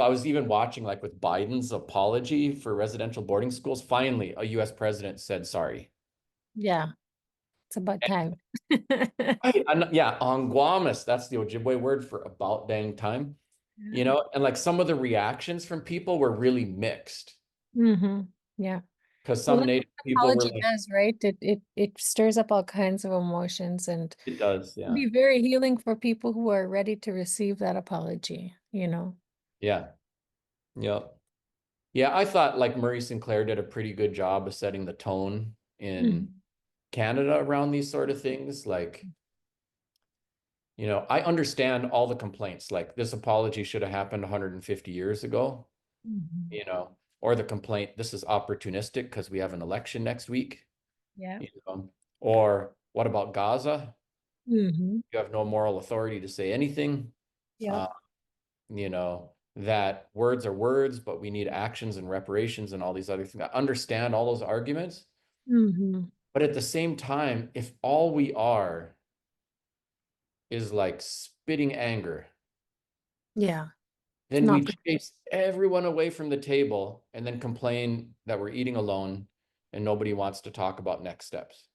I was even watching like with Biden's apology for residential boarding schools. Finally, a US president said sorry. Yeah, it's about time. Yeah, anguamas, that's the Ojibwe word for about dang time. You know, and like some of the reactions from people were really mixed Mm-hmm. Yeah. because Well, some that's Native what people were apology like, does, right? It stirs up all kinds of emotions and it does, can yeah. be very healing for people who are ready to receive that apology, you know. Yeah. Yep. Yeah, I thought like Murray Sinclair did a pretty good job of setting the tone in Mhm. Canada around these sort of things. Like, you know, I understand all the complaints. Like this apology should have happened 150 years ago, Mhm. you know, or the complaint, this is opportunistic because we have an election next week, Yeah. you know, or what about Gaza? Hmm. You have no moral authority to say anything. Yep. Uh, you know, that words are words, but we need actions and reparations and all these other things. I understand all those arguments. Hmm. But at the same time, if all we are is like spitting anger, Yeah. It's then not we good. chase everyone away from the table and then complain that we're eating alone and nobody wants to talk about next steps.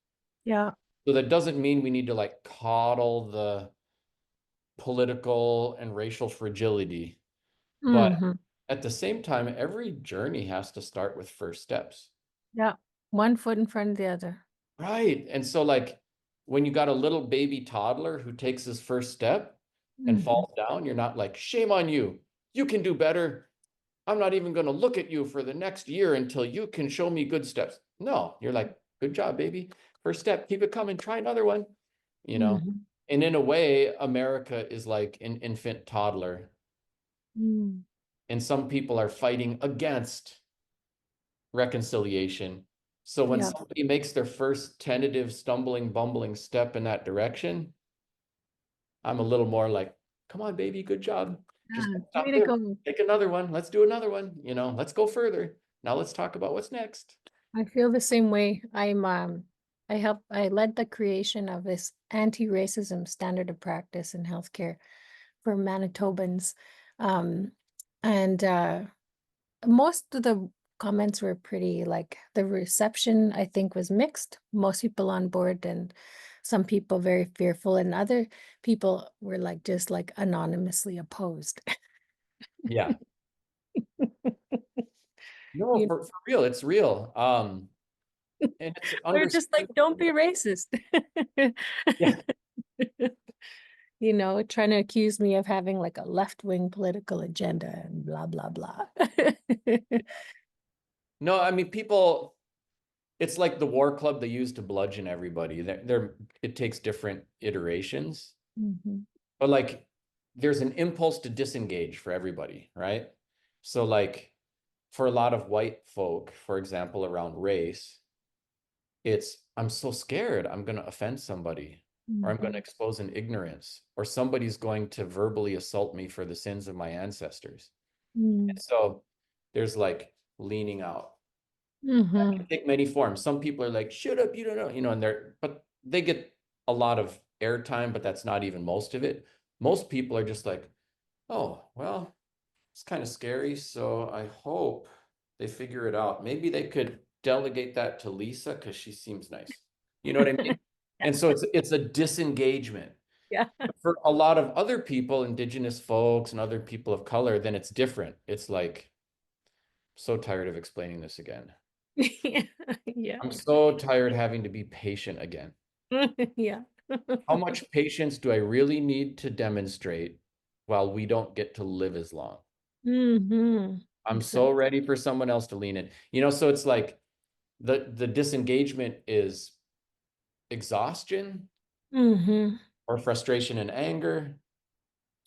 Yeah. So that doesn't mean we need to like coddle the political and racial fragility. But Hmm. at the same time, every journey has to start with first steps. Yeah. One foot in front of the other. Right. And so, like, when you got a little baby toddler who takes his first step and Hmm. falls down, you're not like, shame on you. You can do better. I'm not even going to look at you for the next year until you can show me good steps. No, you're like, good job, baby. First step, keep it coming. Try another one, you know. Hmm. And in a way, America is like an infant toddler. Mm. And some people are fighting against reconciliation. So when Yeah. somebody makes their first tentative, stumbling, bumbling step in that direction, I'm a little more like, come on, baby, good job. Just Yeah. don't Way stop to there. go. Take another one. Let's do another one. Let's go further. Now let's talk about what's next. I feel the same way. I led the creation of this anti-racism standard of practice in healthcare for Manitobans. Um, and most of the comments were pretty like the reception, I think, was mixed. Most people on board and some people very fearful, and other people were like just like anonymously opposed. Yeah. No, You for real, it's real. And it's They're just like, don't be understandable. racist. Yeah. Trying to accuse me of having like a left-wing political agenda and blah, blah, blah. No, I mean, people, it's like the war club they use to bludgeon everybody. It takes different iterations. Mhm. But like there's an impulse to disengage for everybody, right? So like for a lot of white folk, for example, around race, it's I'm so scared I'm going to offend somebody or I'm going to Mhm. expose an ignorance or somebody's going to verbally assault me for the sins of my ancestors. Mm. And so there's like leaning out. That can Mhm. take many forms. Some people are like, shut up, you don't know, and but they get a lot of airtime, but that's not even most of it. Most people are just like, oh, well, it's kind of scary. So I hope they figure it out. Maybe they could delegate that to Lisa because she seems nice. You know what I mean? Yeah. And so it's a disengagement. Yeah. But for a lot of other people, indigenous folks and other people of color, then it's different. It's like, so tired of explaining this again. Yeah. Yeah. I'm so tired having to be patient again. Yeah. How much patience do I really need to demonstrate while we don't get to live as long? Hmm. I'm so Exactly. ready for someone else to lean in. So it's like the disengagement is exhaustion Hmm. or frustration and anger.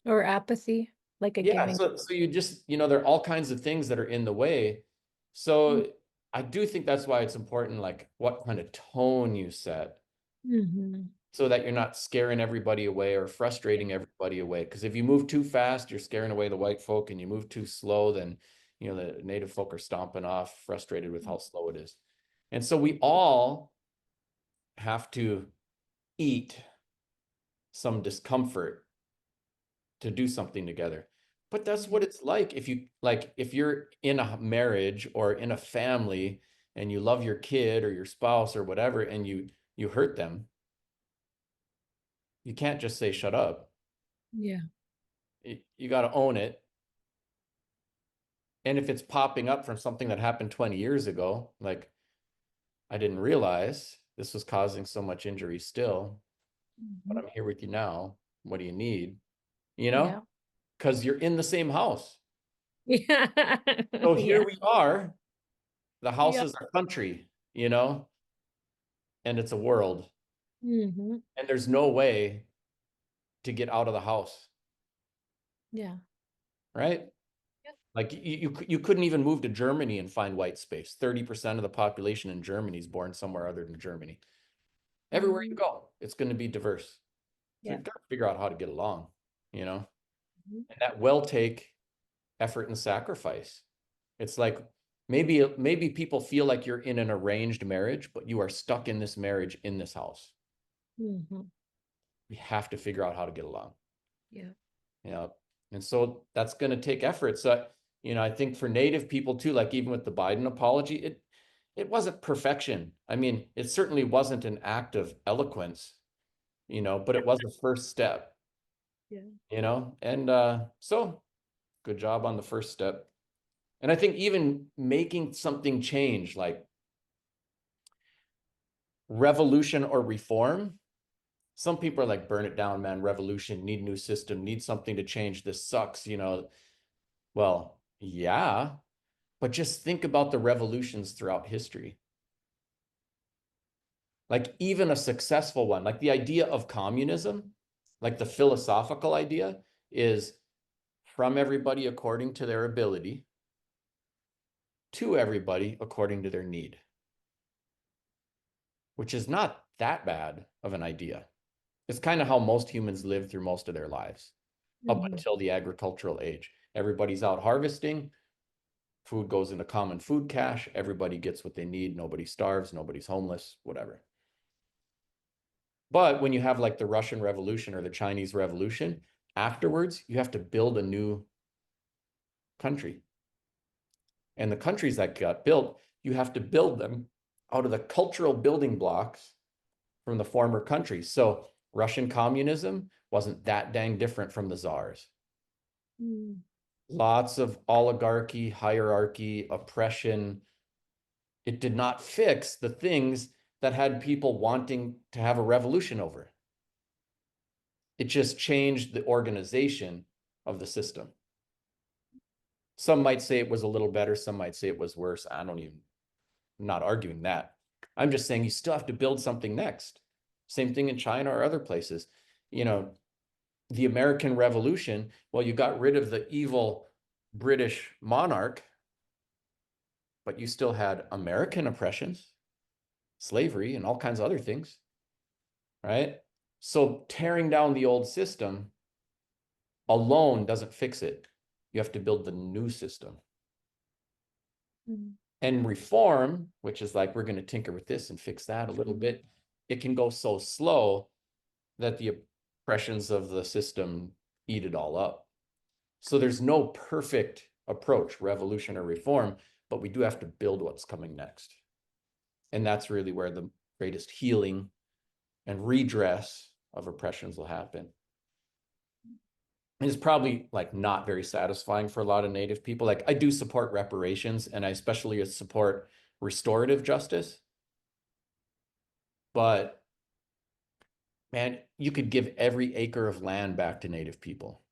Or apathy, like a Yeah, giving. so you just, there are all kinds of things that are in the way. So I do think that's why it's important, like what kind of tone you set Hmm. so that you're not scaring everybody away or frustrating everybody away. Because if you move too fast, you're scaring away the white folk, and you move too slow, then the native folk are stomping off, frustrated with how slow it is. And so we all have to eat some discomfort to do something together. But that's what it's like if you're in a marriage or in a family and you love your kid or your spouse or whatever and you hurt them, you can't just say shut up. Yeah. You got to own it. And if it's popping up from something that happened 20 years ago, like I didn't realize this was causing so much injury still, but Mhm. I'm here with you now. What do you need? You Yeah. know, because you're in the same house. Yeah. So here Yeah. we are. The house Yeah. is our country, you know, and it's a world. Hmm. And there's no way to get out of the house, Yeah. right? Yep. Like you couldn't even move to Germany and find white space. 30% of the population in Germany is born somewhere other than Germany. Everywhere you Mhm. go, it's going to be diverse. So Yeah. you've got to figure out how to get along, you know, Mhm. and that will take effort and sacrifice. It's like maybe people feel like you're in an arranged marriage, but you are stuck in this marriage in this house. Mhm. We have to figure out how to get along. Yeah. You know, and so that's going to take effort. So, you know, I think for Native people too, like even with the Biden apology, it wasn't perfection. I mean, it certainly wasn't an act of eloquence, you know, but it was a first step, Yeah. you know, and so good job on the first step. And I think even making something change, like revolution or reform, some people are like, burn it down, man, revolution, need a new system, need something to change. This sucks, you know. Well, yeah, but just think about the revolutions throughout history. Like even a successful one, like the idea of communism, like the philosophical idea is from everybody according to their ability to everybody according to their need, which is not that bad of an idea. It's kind of how most humans live through most of their lives up Mhm. until the agricultural age. Everybody's out harvesting, food goes into common food cache, everybody gets what they need, nobody starves, nobody's homeless, whatever. But when you have like the Russian Revolution or the Chinese Revolution, afterwards, you have to build a new country. And the countries that got built, you have to build them out of the cultural building blocks from the former countries. So Russian communism wasn't that dang different from the czars. Mm. Lots of oligarchy, hierarchy, oppression. It did not fix the things that had people wanting to have a revolution over. It just changed the organization of the system. Some might say it was a little better, some might say it was worse. I'm not arguing that. I'm just saying you still have to build something next. Same thing in China or other places. You know, the American Revolution, well, you got rid of the evil British monarch, but you still had American oppressions, slavery, and all kinds of other things, right? So tearing down the old system alone doesn't fix it. You have to build the new system. Mm. And reform, which is like, we're going to tinker with this and fix that a little bit, it can go so slow that the oppressions of the system eat it all up. So there's no perfect approach, revolution or reform, but we do have to build what's coming next. And that's really where the greatest healing and redress of oppressions will happen. It's probably like not very satisfying for a lot of Native people. Like I do support reparations and I especially support restorative justice, but man, you could give every acre of land back to Native people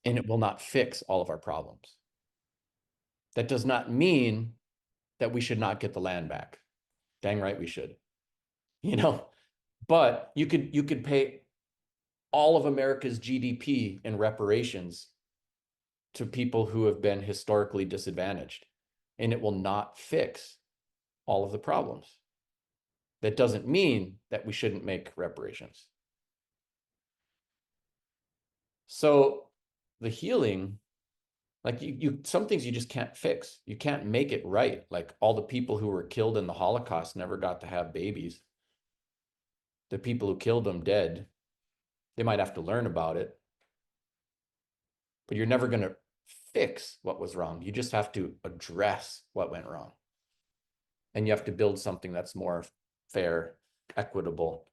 and it will not fix all of our problems. That does not mean that we should not get the land back. Dang right we should, you know, but you could pay all of America's GDP in reparations to people who have been historically disadvantaged, and it will not fix all of the problems. That doesn't mean that we shouldn't make reparations. So the healing, like some things you just can't fix. You can't make it right. Like all the people who were killed in the Holocaust never got to have babies. The people who killed them dead, they might have to learn about it, but you're never going to fix what was wrong. You just have to address what went wrong. And you have to build something that's more fair, equitable,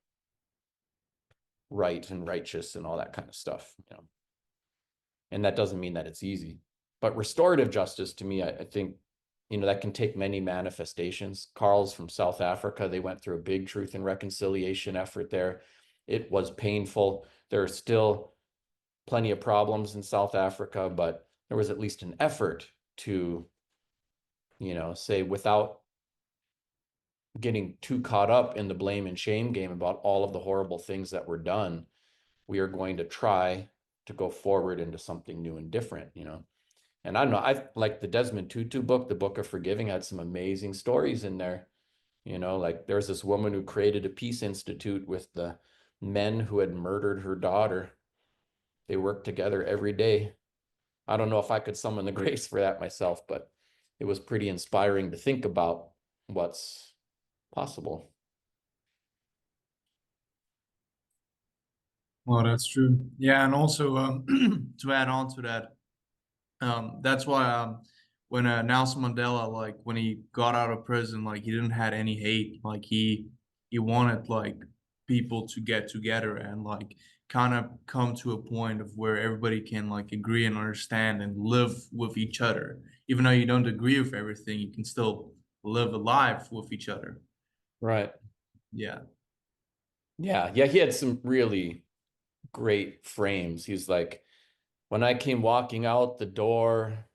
right and righteous and all that kind of stuff, you know. And that doesn't mean that it's easy. But restorative justice, to me, I think, you know, that can take many manifestations. Carl's from South Africa. They went through a big truth and reconciliation effort there. It was painful. There are still plenty of problems in South Africa, but there was at least an effort to, you know, say, without getting too caught up in the blame and shame game about all of the horrible things that were done, we are going to try to go forward into something new and different, you know. And I don't know, I like the Desmond Tutu book, The Book of Forgiving, had some amazing stories in there. You know, like there's this woman who created a peace institute with the men who had murdered her daughter. They worked together every day. I don't know if I could summon the grace for that myself, but it was pretty inspiring to think about what's possible. Well, that's true. Yeah, and also to add on to that, that's why when Nelson Mandela, like when he got out of prison, like he didn't had any hate. Like he wanted like people to get together and like kind of come to a point of where everybody can like agree and understand and live with each other. Even though you don't agree with everything, you can still live a life with each other. Right. Yeah. Yeah. Yeah. He had some really great frames. He's like, when I came walking out the door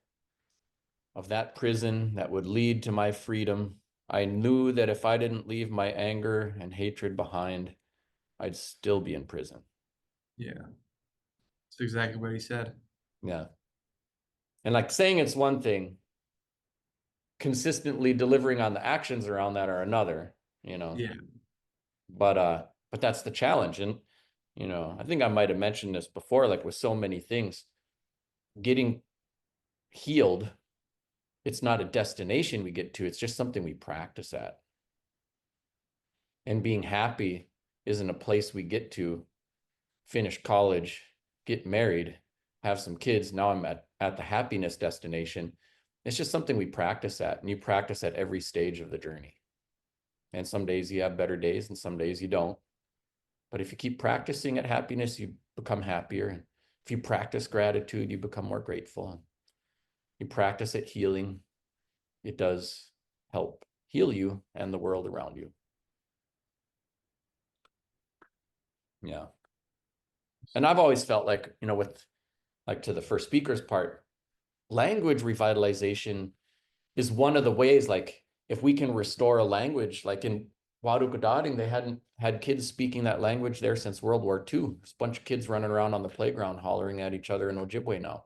of that prison that would lead to my freedom, I knew that if I didn't leave my anger and hatred behind, I'd still be in prison. Yeah. That's exactly what he said. Yeah. And like saying it's one thing, consistently delivering on the actions around that are another, you know. Yeah. But that's the challenge. And, you know, I think I might have mentioned this before, like with so many things, getting healed, it's not a destination we get to, it's just something we practice at. And being happy isn't a place we get to, finish college, get married, have some kids. Now I'm at the happiness destination. It's just something we practice at, and you practice at every stage of the journey. And some days you have better days and some days you don't. But if you keep practicing at happiness, you become happier. And if you practice gratitude, you become more grateful. And you practice at healing, it does help heal you and the world around you. Yeah. And I've always felt like, you know, with like to the first speaker's part, language revitalization is one of the ways, like if we can restore a language, like in Wadukadading, they hadn't had kids speaking that language there since World War II. There's a bunch of kids running around on the playground hollering at each other in Ojibwe now.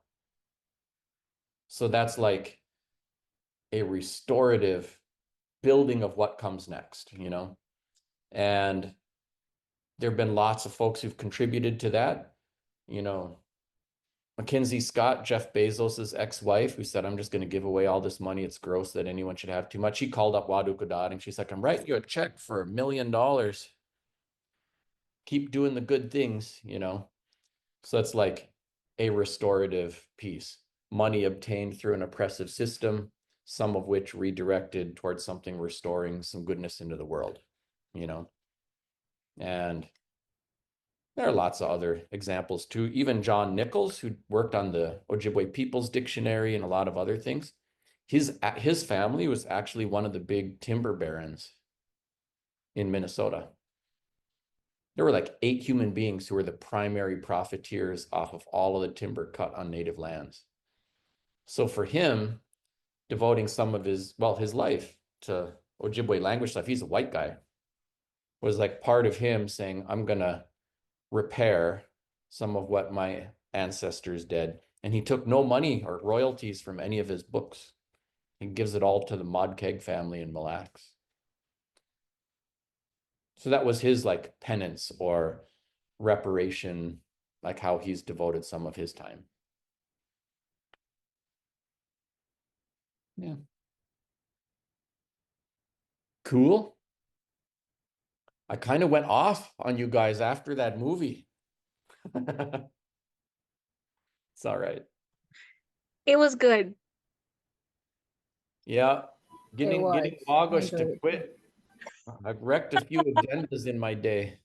So that's like a restorative building of what comes next, you know? And there have been lots of folks who've contributed to that. You know, Mackenzie Scott, Jeff Bezos's ex-wife, who said, I'm just going to give away all this money. It's gross that anyone should have too much. She called up Wadukadad and she's like, I'm writing you a check for $1 million. Keep doing the good things, you know? So that's like a restorative piece. Money obtained through an oppressive system, some of which redirected towards something restoring some goodness into the world, you know? And there are lots of other examples too. Even John Nichols, who worked on the Ojibwe People's Dictionary and a lot of other things, his family was actually one of the big timber barons in Minnesota. There were like 8 human beings who were the primary profiteers off of all of the timber cut on native lands. So for him, devoting some of his life to Ojibwe language stuff, he's a white guy, was like part of him saying, I'm gonna repair some of what my ancestors did. And he took no money or royalties from any of his books. He gives it all to the Modkeg family in Mille Lacs. So that was his like penance or reparation, like how he's devoted some of his time. Yeah. Cool. I kind of went off on you guys after that movie. It's all right. It was good. Yeah, getting was. August to enjoyed it. quit. I've wrecked a few agendas in my day.